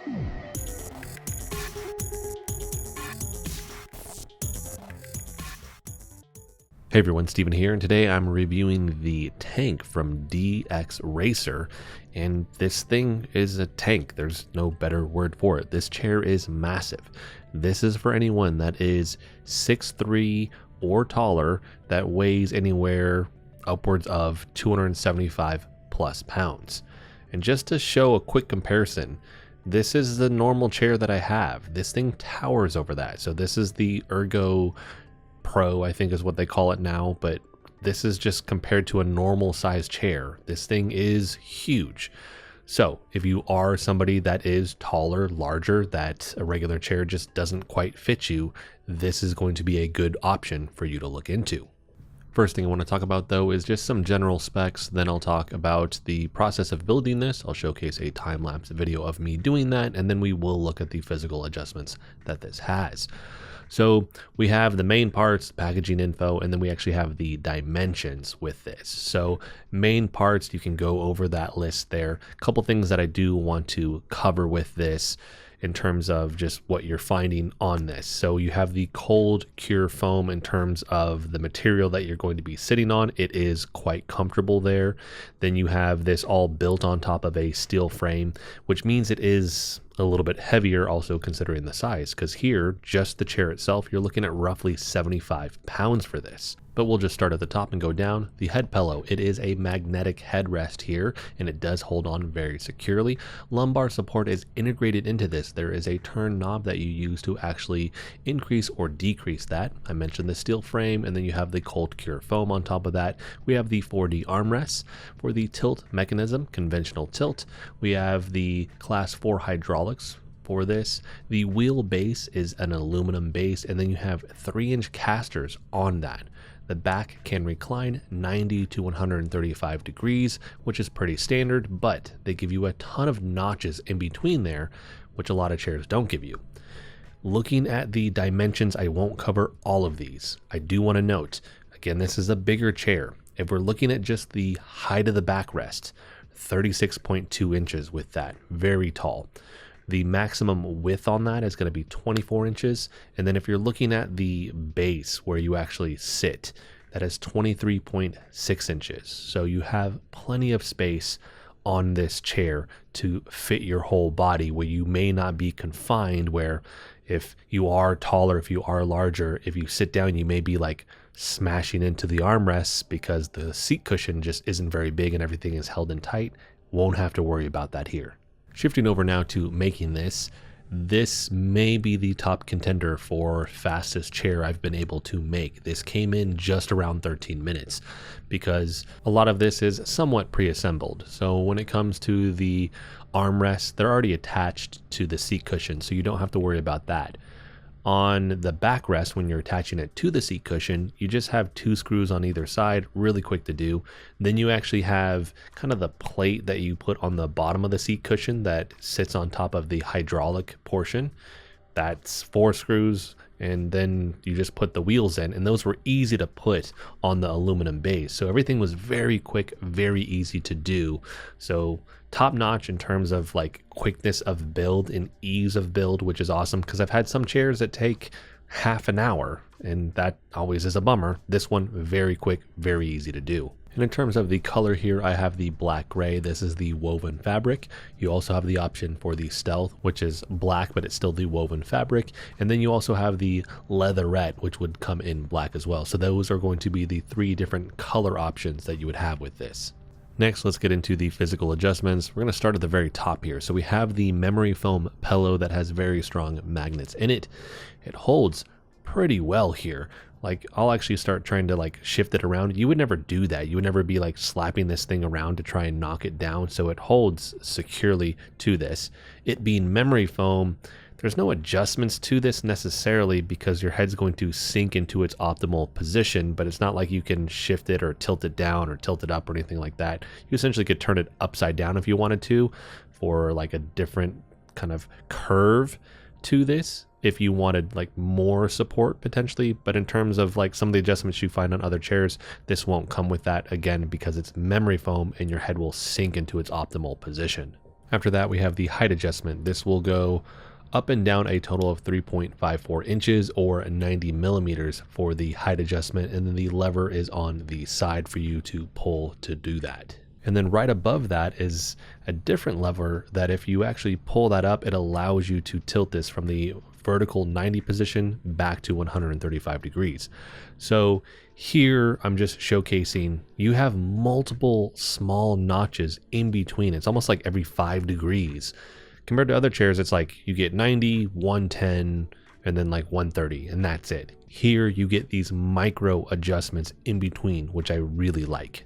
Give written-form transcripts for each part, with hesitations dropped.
Hey everyone, Steven here, and today I'm reviewing the tank from DXRacer, and this thing is a tank. There's no better word for it. This chair is massive. This is for anyone that is 6'3" or taller that weighs anywhere upwards of 275 plus pounds. And just to show a quick comparison, this is the normal chair that I have. This thing towers over that. So this is the Ergo Pro, I think is what they call it now, but this is just compared to a normal size chair. This thing is huge. So if you are somebody that is taller, larger, that a regular chair just doesn't quite fit you, this is going to be a good option for you to look into. First thing I want to talk about though is just some general specs, then I'll talk about the process of building this. I'll showcase a time-lapse video of me doing that, and then we will look at the physical adjustments that this has. So we have the main parts, packaging info, and then we actually have the dimensions with this. So main parts, you can go over that list there. A couple things that I do want to cover with this in terms of just what you're finding on this. So you have the cold cure foam in terms of the material that you're going to be sitting on. It is quite comfortable there. Then you have this all built on top of a steel frame, which means it is a little bit heavier also considering the size, because here, just the chair itself, you're looking at roughly 75 pounds for this. But we'll just start at the top and go down. The head pillow, it is a magnetic headrest here, and it does hold on very securely. Lumbar support is integrated into this. There is a turn knob that you use to actually increase or decrease that. I mentioned the steel frame, and then you have the cold cure foam on top of that. We have the 4D armrests. For the tilt mechanism, conventional tilt, we have the class 4 hydraulics. For this, the wheel base is an aluminum base, and then you have 3-inch casters on that. The back can recline 90 to 135 degrees, which is pretty standard, but they give you a ton of notches in between there, which a lot of chairs don't give you. Looking at the dimensions, I won't cover all of these. I do want to note, again, this is a bigger chair. If we're looking at just the height of the backrest, 36.2 inches with that, very tall. The maximum width on that is going to be 24 inches. And then if you're looking at the base where you actually sit, that is 23.6 inches. So you have plenty of space on this chair to fit your whole body, where you may not be confined, where if you are taller, if you are larger, if you sit down, you may be like smashing into the armrests because the seat cushion just isn't very big and everything is held in tight. Won't have to worry about that here. Shifting over now to making this, this may be the top contender for fastest chair I've been able to make. This came in just around 13 minutes because a lot of this is somewhat pre-assembled. So when it comes to the armrests, they're already attached to the seat cushion, so you don't have to worry about that. On the backrest, when you're attaching it to the seat cushion, you just have 2 screws on either side, really quick to do. Then you actually have kind of the plate that you put on the bottom of the seat cushion that sits on top of the hydraulic portion. That's 4 screws, and then you just put the wheels in, and those were easy to put on the aluminum base. So everything was very quick, very easy to do. So top notch in terms of like quickness of build and ease of build, which is awesome, because I've had some chairs that take half an hour, and that always is a bummer. This one, very quick, very easy to do. And in terms of the color here, I have the black gray. This is the woven fabric. You also have the option for the stealth, which is black, but it's still the woven fabric. And then you also have the leatherette, which would come in black as well. So those are going to be the 3 different color options that you would have with this. Next, let's get into the physical adjustments. We're going to start at the very top here. So we have the memory foam pillow that has very strong magnets in it. It holds pretty well here. Like, I'll actually start trying to like shift it around. You would never do that. You would never be like slapping this thing around to try and knock it down. So it holds securely to this. It being memory foam, there's no adjustments to this necessarily because your head's going to sink into its optimal position, but it's not like you can shift it or tilt it down or tilt it up or anything like that. You essentially could turn it upside down if you wanted to for like a different kind of curve to this if you wanted like more support potentially. But in terms of like some of the adjustments you find on other chairs, this won't come with that, again, because it's memory foam and your head will sink into its optimal position. After that, we have the height adjustment. This will go up and down a total of 3.54 inches or 90 millimeters for the height adjustment. And then the lever is on the side for you to pull to do that. And then right above that is a different lever that if you actually pull that up, it allows you to tilt this from the vertical 90 position back to 135 degrees. So here I'm just showcasing you have multiple small notches in between. It's almost like every 5 degrees. Compared to other chairs, it's like you get 90, 110, and then like 130, and that's it. Here you get these micro adjustments in between, which I really like.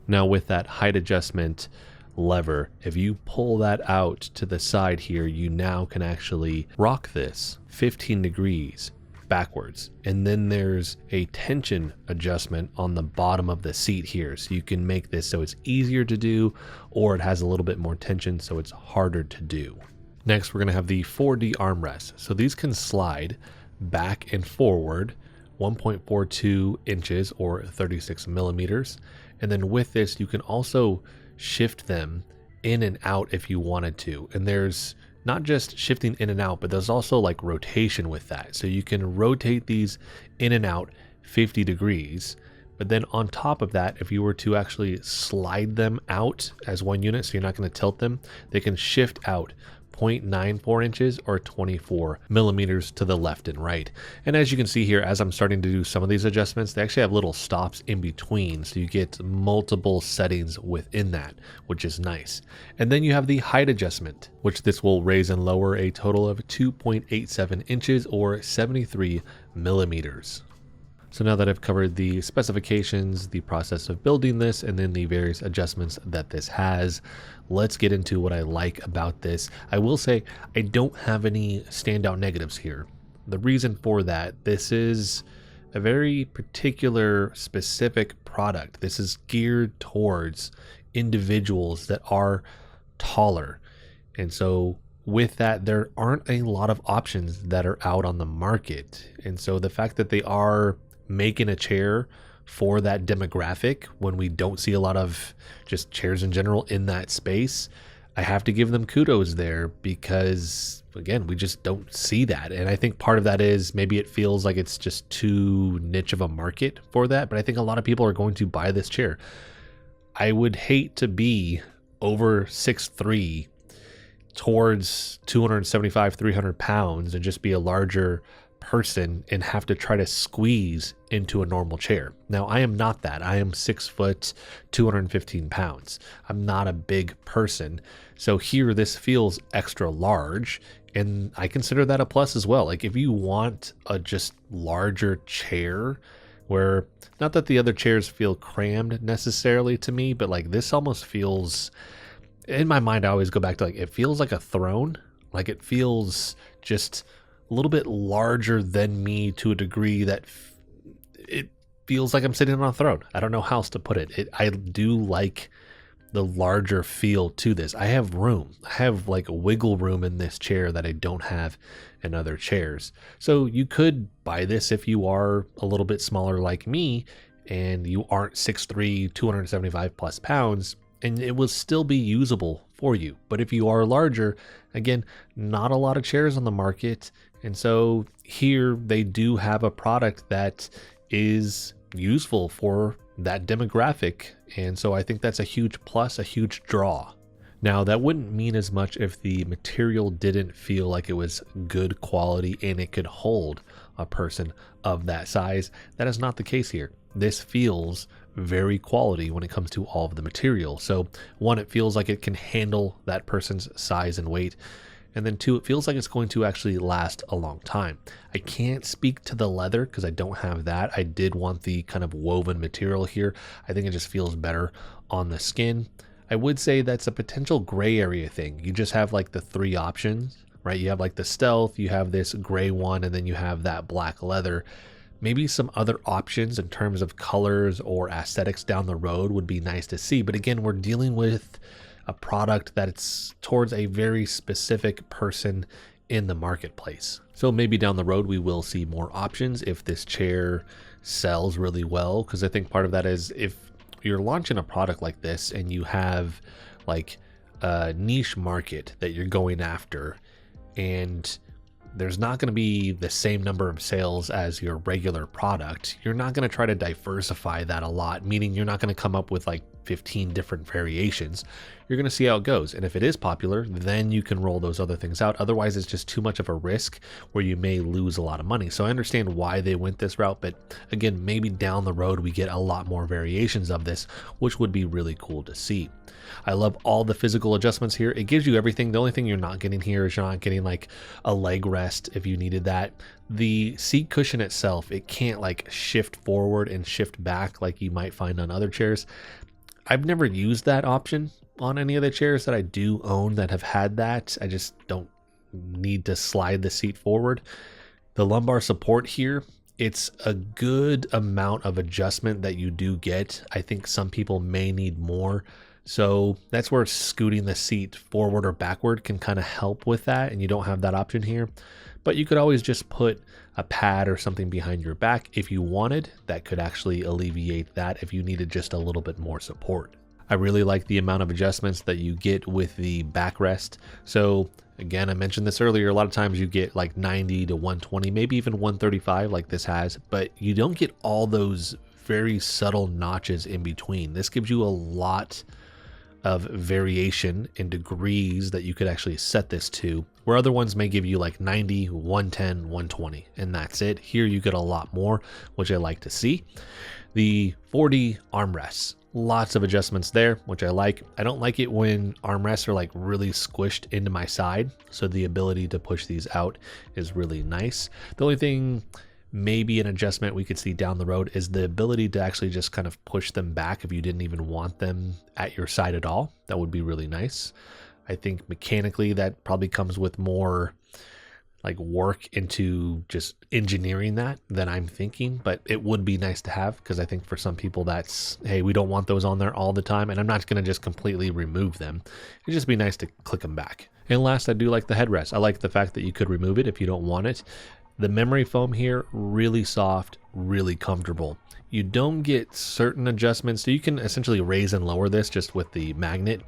Now with that height adjustment lever, if you pull that out to the side here, you now can actually rock this 15 degrees backwards. And then there's a tension adjustment on the bottom of the seat here. So you can make this so it's easier to do, or it has a little bit more tension so it's harder to do. Next, we're gonna have the 4D armrest. So these can slide back and forward 1.42 inches or 36 millimeters. And then with this, you can also shift them in and out if you wanted to. And there's not just shifting in and out, but there's also like rotation with that. So you can rotate these in and out 50 degrees. But then on top of that, if you were to actually slide them out as one unit, so you're not going to tilt them, they can shift out 0.94 inches or 24 millimeters to the left and right. And as you can see here, as I'm starting to do some of these adjustments, they actually have little stops in between. So you get multiple settings within that, which is nice. And then you have the height adjustment, which this will raise and lower a total of 2.87 inches or 73 millimeters. So now that I've covered the specifications, the process of building this, and then the various adjustments that this has, let's get into what I like about this. I will say I don't have any standout negatives here. The reason for that, this is a very particular specific product. This is geared towards individuals that are taller. And so with that, there aren't a lot of options that are out on the market. And so the fact that they are making a chair for that demographic when we don't see a lot of just chairs in general in that space, I have to give them kudos there because again, we just don't see that. And I think part of that is maybe it feels like it's just too niche of a market for that, but I think a lot of people are going to buy this chair. I would hate to be over 6'3" towards 275, 300 pounds and just be a larger person and have to try to squeeze into a normal chair. Now, I am not that. I am 6 foot, 215 pounds. I'm not a big person. So here, this feels extra large, and I consider that a plus as well. Like if you want a just larger chair where, not that the other chairs feel crammed necessarily to me, but like this almost feels, in my mind, I always go back to like, it feels like a throne. Like it feels just a little bit larger than me to a degree that it feels like I'm sitting on a throne. I don't know how else to put it. I do like the larger feel to this. I have room. I have like wiggle room in this chair that I don't have in other chairs. So you could buy this if you are a little bit smaller like me and you aren't 6'3", 275 plus pounds, and it will still be usable for you. But if you are larger, again, not a lot of chairs on the market. And so here they do have a product that is useful for that demographic. And so I think that's a huge plus, a huge draw. Now, that wouldn't mean as much if the material didn't feel like it was good quality and it could hold a person of that size. That is not the case here. This feels very quality when it comes to all of the material. So one, it feels like it can handle that person's size and weight. And then two, it feels like it's going to actually last a long time. I can't speak to the leather because I don't have that. I did want the kind of woven material here. I think it just feels better on the skin. I would say that's a potential gray area thing. You just have like the three options, right? You have like the stealth, you have this gray one, and then you have that black leather. Maybe some other options in terms of colors or aesthetics down the road would be nice to see. But again, we're dealing with a product that's towards a very specific person in the marketplace. So maybe down the road we will see more options if this chair sells really well, because I think part of that is if you're launching a product like this and you have like a niche market that you're going after, and there's not going to be the same number of sales as your regular product, you're not going to try to diversify that a lot, meaning you're not going to come up with like 15 different variations. You're going to see how it goes. And if it is popular, then you can roll those other things out. Otherwise, it's just too much of a risk where you may lose a lot of money. So I understand why they went this route, but again, maybe down the road, we get a lot more variations of this, which would be really cool to see. I love all the physical adjustments here. It gives you everything. The only thing you're not getting here is you're not getting like a leg rest if you needed that. The seat cushion itself, it can't like shift forward and shift back like you might find on other chairs. I've never used that option on any of the chairs that I do own that have had that. I just don't need to slide the seat forward. The lumbar support here, it's a good amount of adjustment that you do get. I think some people may need more. So that's where scooting the seat forward or backward can kind of help with that, and you don't have that option here. But you could always just put a pad or something behind your back if you wanted. That could actually alleviate that if you needed just a little bit more support. I really like the amount of adjustments that you get with the backrest. So again, I mentioned this earlier, a lot of times you get like 90 to 120, maybe even 135 like this has, but you don't get all those very subtle notches in between. This gives you a lot of variation in degrees that you could actually set this to, where other ones may give you like 90, 110, 120, and that's it. Here you get a lot more, which I like to see. The 4D armrests, lots of adjustments there, which I like. I don't like it when armrests are like really squished into my side, so the ability to push these out is really nice. The only thing, maybe an adjustment we could see down the road, is the ability to actually just kind of push them back if you didn't even want them at your side at all. That would be really nice. I think mechanically that probably comes with more like work into just engineering that than I'm thinking, but it would be nice to have, because I think for some people that's, hey, we don't want those on there all the time, and I'm not going to just completely remove them. It'd just be nice to click them back. And last, I do like the headrest. I like the fact that you could remove it if you don't want it. The memory foam here, really soft, really comfortable. You don't get certain adjustments, so you can essentially raise and lower this just with the magnet,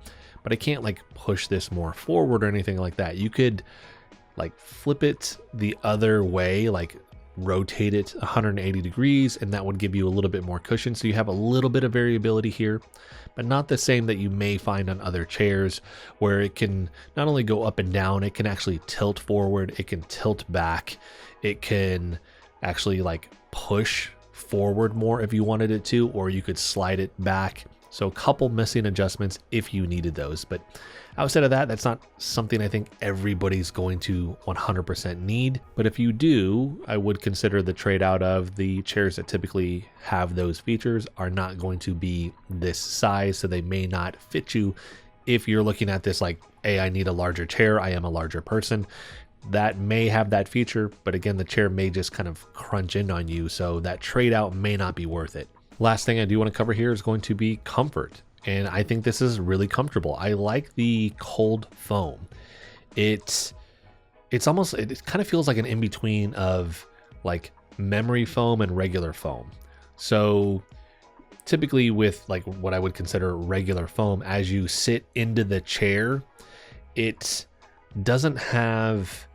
but I can't like push this more forward or anything like that. You could like flip it the other way, like rotate it 180 degrees, and that would give you a little bit more cushion. So you have a little bit of variability here, but not the same that you may find on other chairs, where it can not only go up and down, it can actually tilt forward, it can tilt back, it can actually like push forward more if you wanted it to, or you could slide it back. So a couple missing adjustments if you needed those, but outside of that, that's not something I think everybody's going to 100% need. But if you do, I would consider the trade out of the chairs that typically have those features are not going to be this size, so they may not fit you. If you're looking at this like, hey, I need a larger chair, I am a larger person, that may have that feature, but again, the chair may just kind of crunch in on you, so that trade out may not be worth it. Last thing I do want to cover here is going to be comfort. And I think this is really comfortable. I like the cold foam. It's almost, it kind of feels like an in-between of like memory foam and regular foam. So typically with like what I would consider regular foam, as you sit into the chair, it doesn't have,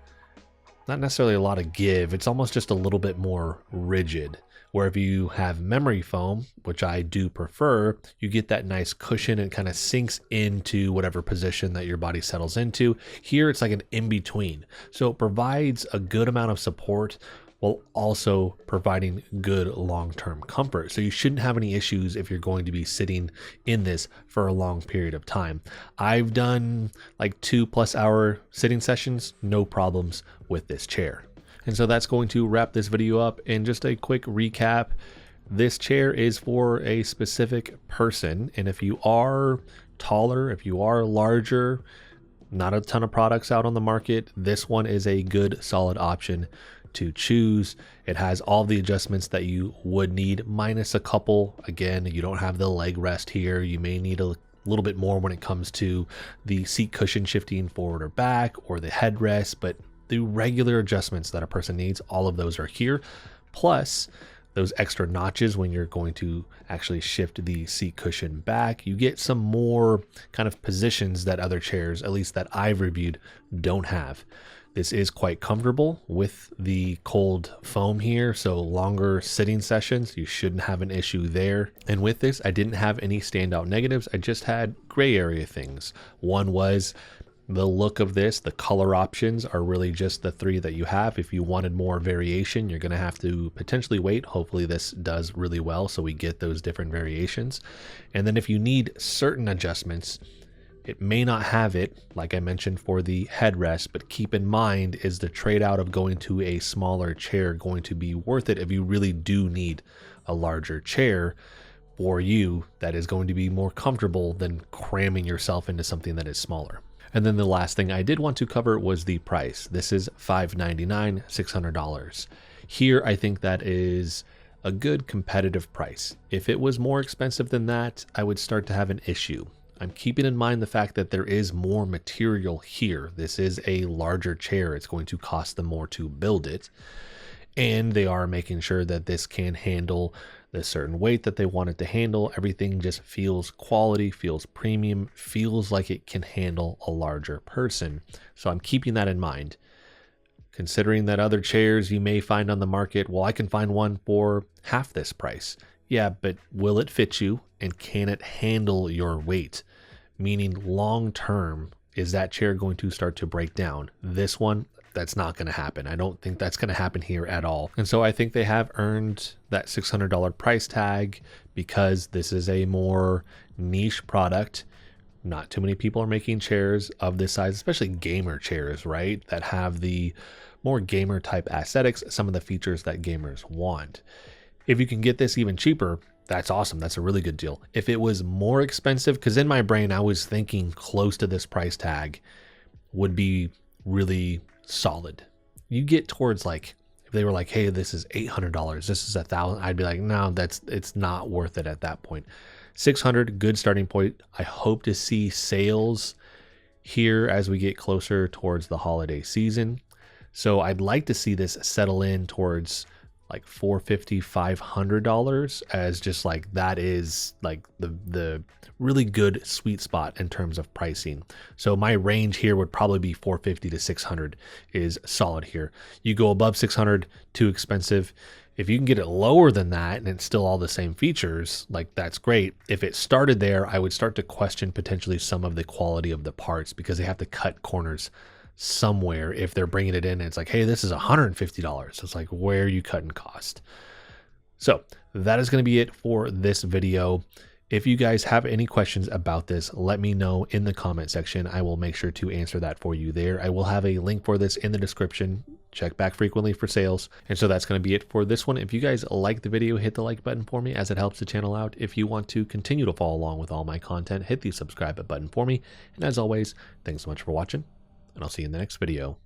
not necessarily a lot of give. It's almost just a little bit more rigid. Where if you have memory foam, which I do prefer, you get that nice cushion and kind of sinks into whatever position that your body settles into. Here, it's like an in-between. So it provides a good amount of support while also providing good long-term comfort. So you shouldn't have any issues if you're going to be sitting in this for a long period of time. I've done like 2+ hour sitting sessions, no problems with this chair. And so that's going to wrap this video up. And just a quick recap, this chair is for a specific person. And if you are taller, if you are larger, not a ton of products out on the market, this one is a good solid option to choose. It has all the adjustments that you would need, minus a couple. Again, you don't have the leg rest here. You may need a little bit more when it comes to the seat cushion shifting forward or back, or the headrest, but the regular adjustments that a person needs, all of those are here. Plus, those extra notches when you're going to actually shift the seat cushion back. You get some more kind of positions that other chairs, at least that I've reviewed, don't have. This is quite comfortable with the cold foam here, so longer sitting sessions, you shouldn't have an issue there. And with this, I didn't have any standout negatives. I just had gray area things. One was the look of this. The color options are really just the three that you have. If you wanted more variation, you're going to have to potentially wait. Hopefully this does really well so we get those different variations. And then if you need certain adjustments, it may not have it, like I mentioned, for the headrest, but keep in mind, is the trade out of going to a smaller chair going to be worth it if you really do need a larger chair for you that is going to be more comfortable than cramming yourself into something that is smaller? And then the last thing I did want to cover was the price. This is $599, $600. Here, I think that is a good competitive price. If it was more expensive than that, I would start to have an issue. I'm keeping in mind the fact that there is more material here. This is a larger chair. It's going to cost them more to build it. And they are making sure that this can handle the certain weight that they want it to handle. Everything just feels quality, feels premium, feels like it can handle a larger person. So I'm keeping that in mind. Considering that other chairs you may find on the market, well, I can find one for half this price. Yeah, but will it fit you and can it handle your weight? Meaning long term, is that chair going to start to break down? This one, that's not going to happen. I don't think that's going to happen here at all. And so I think they have earned that $600 price tag because this is a more niche product. Not too many people are making chairs of this size, especially gamer chairs, right? That have the more gamer type aesthetics, some of the features that gamers want. If you can get this even cheaper, that's awesome. That's a really good deal. If it was more expensive, because in my brain, I was thinking close to this price tag would be really solid. You get towards like, if they were like, hey, this is $800, this is $1,000, I'd be like, no, it's not worth it at that point. $600, good starting point. I hope to see sales here as we get closer towards the holiday season. So I'd like to see this settle in towards like $450, $500 as just like that is like the really good sweet spot in terms of pricing. So my range here would probably be $450 to $600 is solid here. You go above $600, too expensive. If you can get it lower than that and it's still all the same features, like that's great. If it started there, I would start to question potentially some of the quality of the parts because they have to cut corners somewhere. If they're bringing it in and it's like, hey, this is $150. It's like, where are you cutting cost? So that is going to be it for this video. If you guys have any questions about this, let me know in the comment section. I will make sure to answer that for you there. I will have a link for this in the description. Check back frequently for sales. And so that's going to be it for this one. If you guys like the video, hit the like button for me as it helps the channel out. If you want to continue to follow along with all my content, hit the subscribe button for me. And as always, thanks so much for watching, and I'll see you in the next video.